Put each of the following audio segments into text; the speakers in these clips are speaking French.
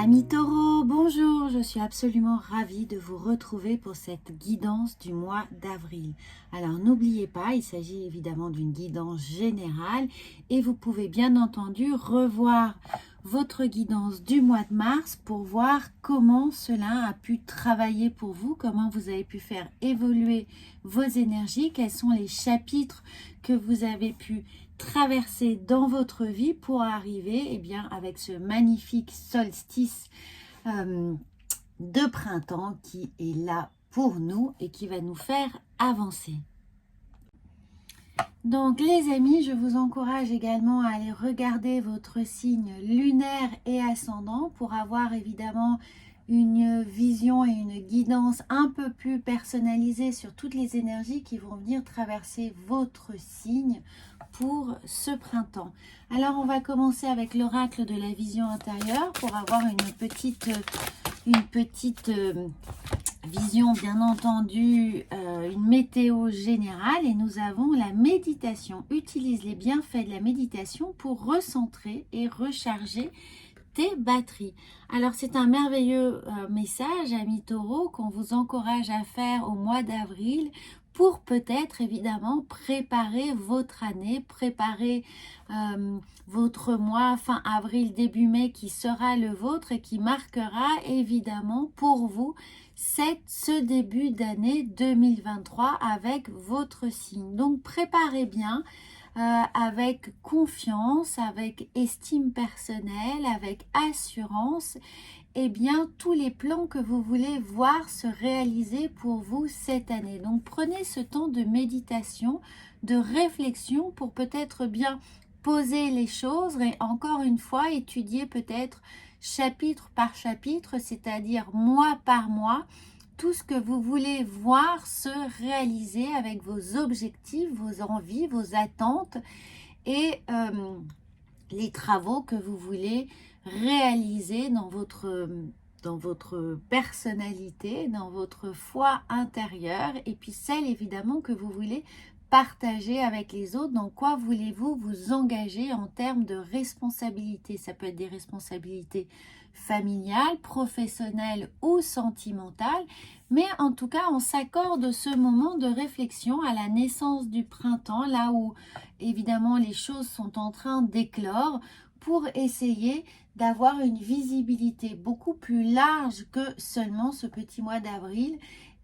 Amis taureaux, bonjour, je suis absolument ravie de vous retrouver pour cette guidance du mois d'avril. Alors n'oubliez pas, il s'agit évidemment d'une guidance générale et vous pouvez bien entendu revoir votre guidance du mois de mars pour voir comment cela a pu travailler pour vous, comment vous avez pu faire évoluer vos énergies, quels sont les chapitres que vous avez pu traverser dans votre vie pour arriver avec ce magnifique solstice de printemps qui est là pour nous et qui va nous faire avancer. Donc les amis, je vous encourage également à aller regarder votre signe lunaire et ascendant pour avoir évidemment une vision et une guidance un peu plus personnalisée sur toutes les énergies qui vont venir traverser votre signe pour ce printemps. Alors on va commencer avec l'oracle de la vision intérieure pour avoir une petite vision, bien entendu, une météo générale. Et nous avons la méditation. Utilise les bienfaits de la méditation pour recentrer et recharger tes batteries. Alors c'est un merveilleux message, amis taureaux, qu'on vous encourage à faire au mois d'avril pour peut-être évidemment préparer votre année, préparer votre mois fin avril, début mai qui sera le vôtre et qui marquera évidemment pour vous ce début d'année 2023 avec votre signe. Donc préparez bien avec confiance, avec estime personnelle, avec assurance, tous les plans que vous voulez voir se réaliser pour vous cette année. Donc prenez ce temps de méditation, de réflexion pour peut-être bien poser les choses et encore une fois étudier peut-être chapitre par chapitre, c'est-à-dire mois par mois, tout ce que vous voulez voir se réaliser avec vos objectifs, vos envies, vos attentes et les travaux que vous voulez réaliser dans votre personnalité, dans votre foi intérieure et puis celle évidemment que vous voulez partager avec les autres. Dans quoi voulez-vous vous engager en termes de responsabilité? Ça peut être des responsabilités familiales, professionnelles ou sentimentales, mais en tout cas on s'accorde ce moment de réflexion à la naissance du printemps, là où évidemment les choses sont en train d'éclore, pour essayer d'avoir une visibilité beaucoup plus large que seulement ce petit mois d'avril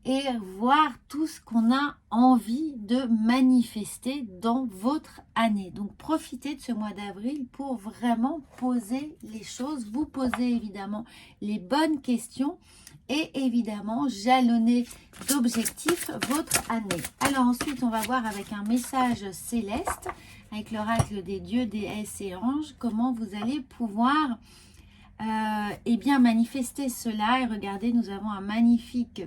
et voir tout ce qu'on a envie de manifester dans votre année. Donc profitez de ce mois d'avril pour vraiment poser les choses, vous poser évidemment les bonnes questions et évidemment jalonner d'objectifs votre année. Alors ensuite on va voir avec un message céleste, avec l'oracle des dieux, déesses et anges, comment vous allez pouvoir manifester cela. Et regardez, nous avons un magnifique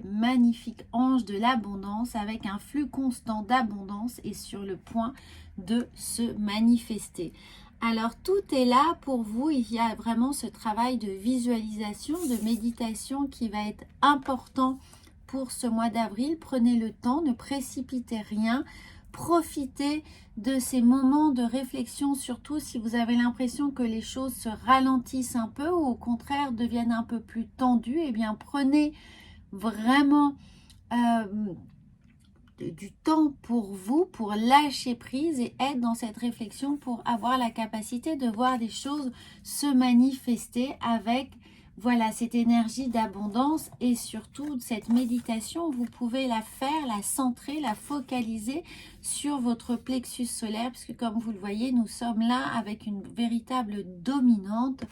ange de l'abondance avec un flux constant d'abondance et sur le point de se manifester. Alors tout est là pour vous, il y a vraiment ce travail de visualisation, de méditation qui va être important pour ce mois d'avril. Prenez le temps, ne précipitez rien, profitez de ces moments de réflexion, surtout si vous avez l'impression que les choses se ralentissent un peu ou au contraire deviennent un peu plus tendues. Prenez vraiment du temps pour vous, pour lâcher prise et être dans cette réflexion pour avoir la capacité de voir des choses se manifester avec cette énergie d'abondance. Et surtout cette méditation, vous pouvez la faire, la centrer, la focaliser sur votre plexus solaire, puisque comme vous le voyez, nous sommes là avec une véritable dominante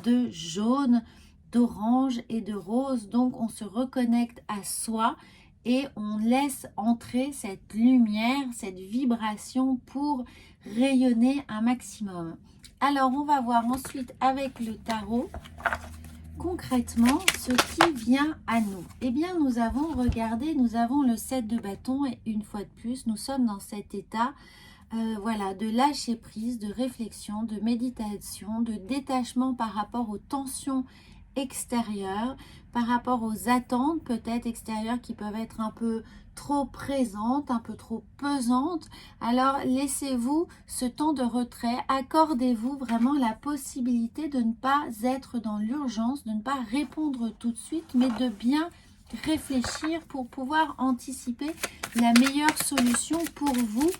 de jaune, d'orange et de rose. Donc on se reconnecte à soi et on laisse entrer cette lumière, cette vibration pour rayonner un maximum. Alors on va voir ensuite avec le tarot concrètement ce qui vient à nous. Nous avons regardé, nous avons le 7 de bâton et une fois de plus nous sommes dans cet état de lâcher prise, de réflexion, de méditation, de détachement par rapport aux tensions extérieures, par rapport aux attentes peut-être extérieures qui peuvent être un peu trop présente, un peu trop pesante. Alors laissez-vous ce temps de retrait, accordez-vous vraiment la possibilité de ne pas être dans l'urgence, de ne pas répondre tout de suite, mais de bien réfléchir pour pouvoir anticiper la meilleure solution pour vous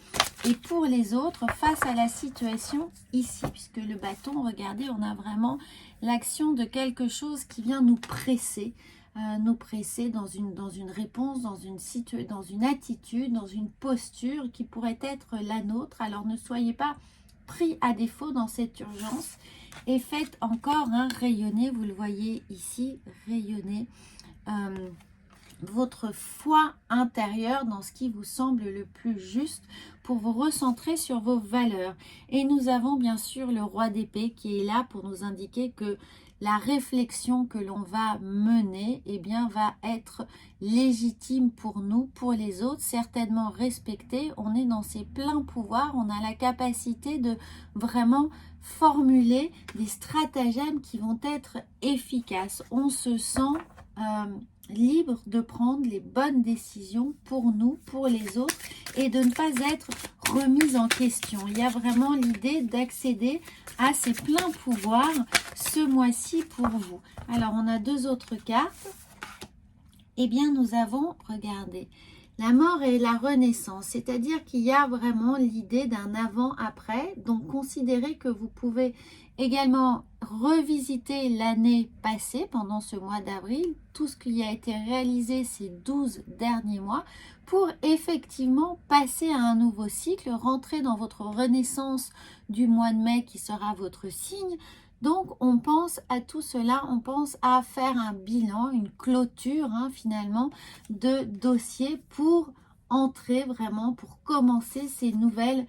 et pour les autres face à la situation ici, puisque le bâton, regardez, on a vraiment l'action de quelque chose qui vient nous presser dans une réponse, dans une attitude, dans une posture qui pourrait être la nôtre. Alors ne soyez pas pris à défaut dans cette urgence et faites encore rayonner, vous le voyez ici, rayonner votre foi intérieure dans ce qui vous semble le plus juste pour vous recentrer sur vos valeurs. Et nous avons bien sûr le roi d'épée qui est là pour nous indiquer que la réflexion que l'on va mener, eh bien, va être légitime pour nous, pour les autres, certainement respectée. On est dans ses pleins pouvoirs, on a la capacité de vraiment formuler des stratagèmes qui vont être efficaces. On se sent libre de prendre les bonnes décisions pour nous, pour les autres et de ne pas être remise en question. Il y a vraiment l'idée d'accéder à ces pleins pouvoirs ce mois-ci pour vous. Alors, on a deux autres cartes. Eh bien, nous avons, regardez, la mort et la renaissance, c'est-à-dire qu'il y a vraiment l'idée d'un avant-après. Donc, considérez que vous pouvez également revisiter l'année passée pendant ce mois d'avril, tout ce qui a été réalisé ces 12 derniers mois, pour effectivement passer à un nouveau cycle, rentrer dans votre renaissance du mois de mai qui sera votre signe. Donc, on pense à tout cela, on pense à faire un bilan, une clôture finalement de dossier pour entrer vraiment, pour commencer cette nouvelle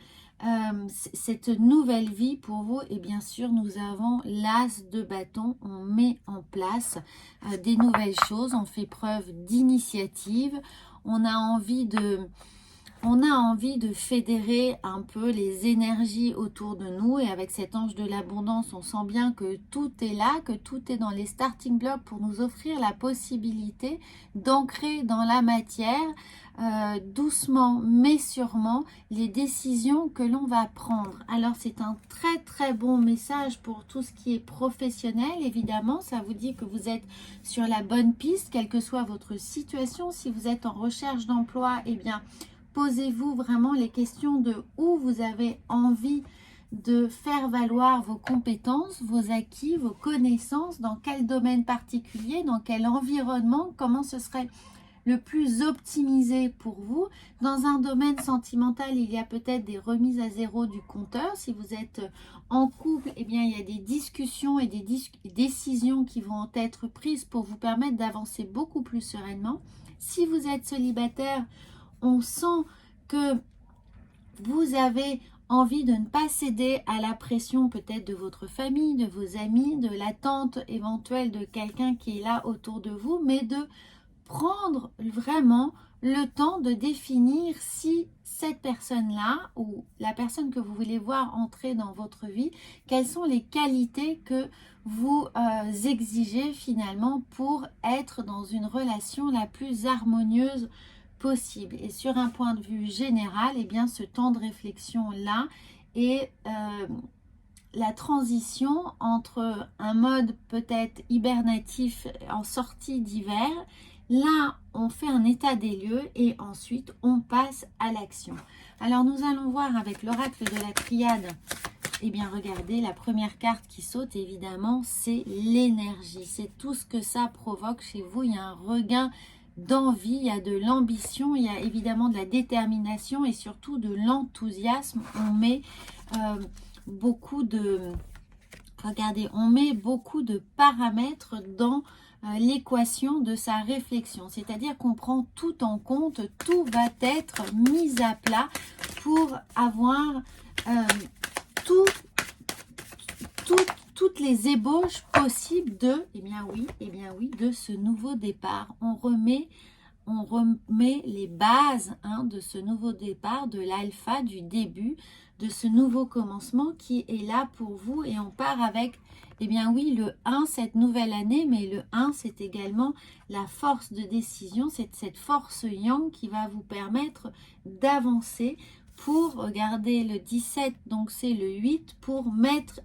vie pour vous. Et bien sûr, nous avons l'as de bâton, on met en place des nouvelles choses, on fait preuve d'initiative, on a envie de fédérer un peu les énergies autour de nous, et avec cet ange de l'abondance, on sent bien que tout est là, que tout est dans les starting blocks pour nous offrir la possibilité d'ancrer dans la matière, doucement mais sûrement, les décisions que l'on va prendre. Alors c'est un très très bon message pour tout ce qui est professionnel, évidemment, ça vous dit que vous êtes sur la bonne piste, quelle que soit votre situation. Si vous êtes en recherche d'emploi, eh bien, posez-vous vraiment les questions de où vous avez envie de faire valoir vos compétences, vos acquis, vos connaissances, dans quel domaine particulier, dans quel environnement, comment ce serait le plus optimisé pour vous. Dans un domaine sentimental, il y a peut-être des remises à zéro du compteur. Si vous êtes en couple, eh bien, il y a des discussions et des décisions qui vont être prises pour vous permettre d'avancer beaucoup plus sereinement. Si vous êtes célibataire, on sent que vous avez envie de ne pas céder à la pression peut-être de votre famille, de vos amis, de l'attente éventuelle de quelqu'un qui est là autour de vous, mais de prendre vraiment le temps de définir si cette personne-là ou la personne que vous voulez voir entrer dans votre vie, quelles sont les qualités que vous exigez finalement pour être dans une relation la plus harmonieuse possible. Et sur un point de vue général, eh bien, ce temps de réflexion-là est la transition entre un mode peut-être hibernatif en sortie d'hiver. Là, on fait un état des lieux et ensuite, on passe à l'action. Alors, nous allons voir avec l'oracle de la triade. Eh bien, regardez, la première carte qui saute, évidemment, c'est l'énergie. C'est tout ce que ça provoque chez vous. Il y a un regain d'envie, il y a de l'ambition, il y a évidemment de la détermination et surtout de l'enthousiasme. On met beaucoup de... Regardez, on met beaucoup de paramètres dans l'équation de sa réflexion. C'est-à-dire qu'on prend tout en compte, tout va être mis à plat pour avoir toutes les ébauches possibles de, eh bien oui, de ce nouveau départ. On remet on remet les bases de ce nouveau départ, de l'alpha, du début, de ce nouveau commencement qui est là pour vous. Et on part avec, eh bien oui, le 1, cette nouvelle année, mais le 1, c'est également la force de décision, c'est cette force yang qui va vous permettre d'avancer pour, regardez, le 17, donc c'est le 8, pour mettre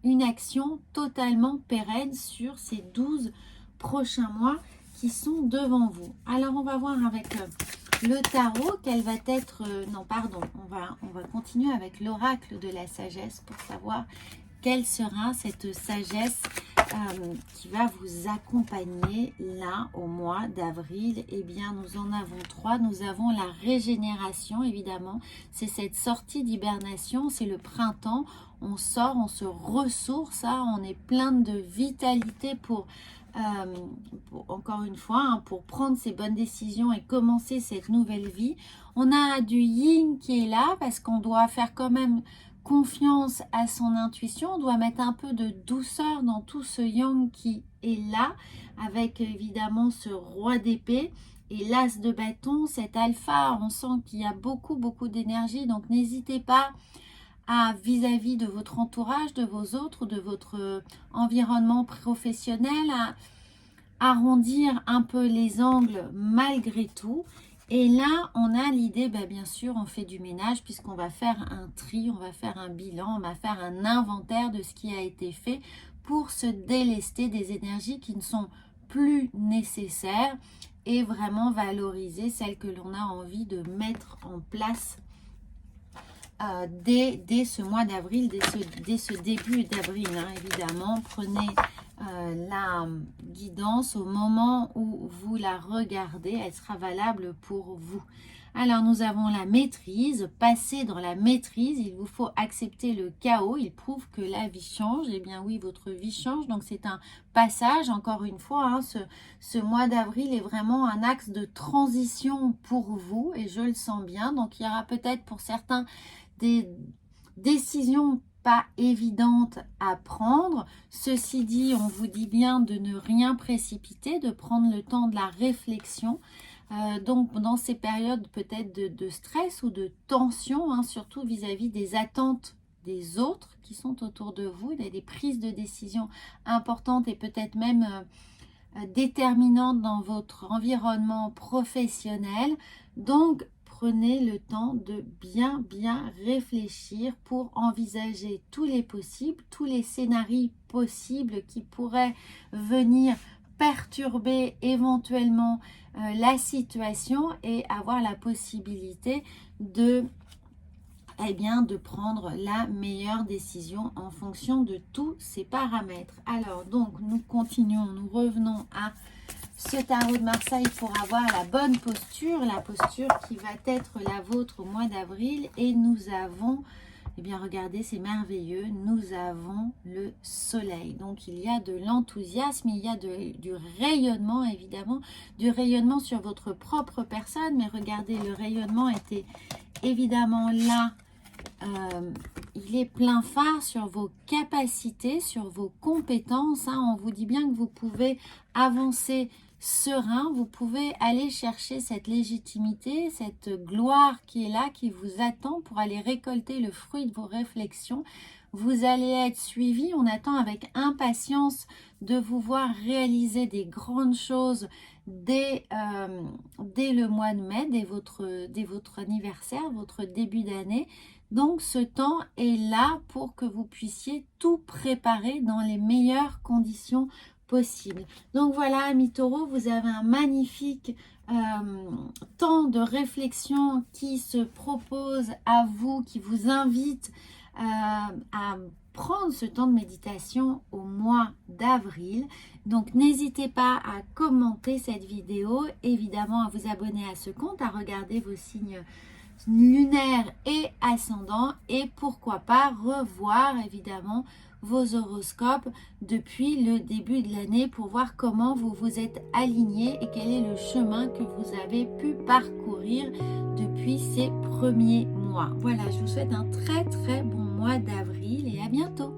une action totalement pérenne sur ces 12 prochains mois qui sont devant vous. Alors, on va voir avec le tarot, quelle va être... non, pardon, on va continuer avec l'oracle de la sagesse pour savoir quelle sera cette sagesse qui va vous accompagner là au mois d'avril. Eh bien, nous en avons 3. Nous avons la régénération, évidemment. C'est cette sortie d'hibernation, c'est le printemps. On sort, on se ressource, on est plein de vitalité pour encore une fois, pour prendre ces bonnes décisions et commencer cette nouvelle vie. On a du yin qui est là parce qu'on doit faire quand même confiance à son intuition. On doit mettre un peu de douceur dans tout ce yang qui est là, avec évidemment ce roi d'épée et l'as de bâton, cet alpha. On sent qu'il y a beaucoup d'énergie, donc n'hésitez pas à vis-à-vis de votre entourage, de vos autres, de votre environnement professionnel, à arrondir un peu les angles malgré tout. Et là, on a l'idée, bien sûr, on fait du ménage puisqu'on va faire un tri, on va faire un bilan, on va faire un inventaire de ce qui a été fait pour se délester des énergies qui ne sont plus nécessaires et vraiment valoriser celles que l'on a envie de mettre en place dès ce mois d'avril, dès ce début d'avril, évidemment. Prenez la guidance au moment où vous la regardez, elle sera valable pour vous. Alors, nous avons la maîtrise. Passer dans la maîtrise, il vous faut accepter le chaos. Il prouve que la vie change. Eh bien oui, votre vie change. Donc, c'est un passage. Encore une fois, ce mois d'avril est vraiment un axe de transition pour vous. Et je le sens bien. Donc, il y aura peut-être pour certains des décisions pas évidentes à prendre. Ceci dit, on vous dit bien de ne rien précipiter, de prendre le temps de la réflexion. Donc, dans ces périodes peut-être de stress ou de tension, surtout vis-à-vis des attentes des autres qui sont autour de vous, il y a des prises de décision importantes et peut-être même déterminantes dans votre environnement professionnel. Donc, prenez le temps de bien réfléchir pour envisager tous les possibles, tous les scénarios possibles qui pourraient venir perturber éventuellement la situation et avoir la possibilité de prendre la meilleure décision en fonction de tous ces paramètres. Alors, donc, nous continuons, nous revenons à ce tarot de Marseille pour avoir la bonne posture, la posture qui va être la vôtre au mois d'avril. Et nous avons, regardez, c'est merveilleux, nous avons le soleil. Donc, il y a de l'enthousiasme, il y a du rayonnement, évidemment, du rayonnement sur votre propre personne. Mais regardez, le rayonnement était évidemment là. Il est plein phare sur vos capacités, sur vos compétences. On vous dit bien que vous pouvez avancer serein, vous pouvez aller chercher cette légitimité, cette gloire qui est là, qui vous attend pour aller récolter le fruit de vos réflexions. Vous allez être suivi, on attend avec impatience de vous voir réaliser des grandes choses dès le mois de mai, dès votre anniversaire, votre début d'année. Donc, ce temps est là pour que vous puissiez tout préparer dans les meilleures conditions possibles. Donc, voilà, amis taureaux, vous avez un magnifique temps de réflexion qui se propose à vous, qui vous invite à prendre ce temps de méditation au mois d'avril. Donc, n'hésitez pas à commenter cette vidéo, évidemment à vous abonner à ce compte, à regarder vos signes lunaire et ascendant et pourquoi pas revoir évidemment vos horoscopes depuis le début de l'année pour voir comment vous vous êtes aligné et quel est le chemin que vous avez pu parcourir depuis ces premiers mois. Voilà, je vous souhaite un très bon mois d'avril et à bientôt.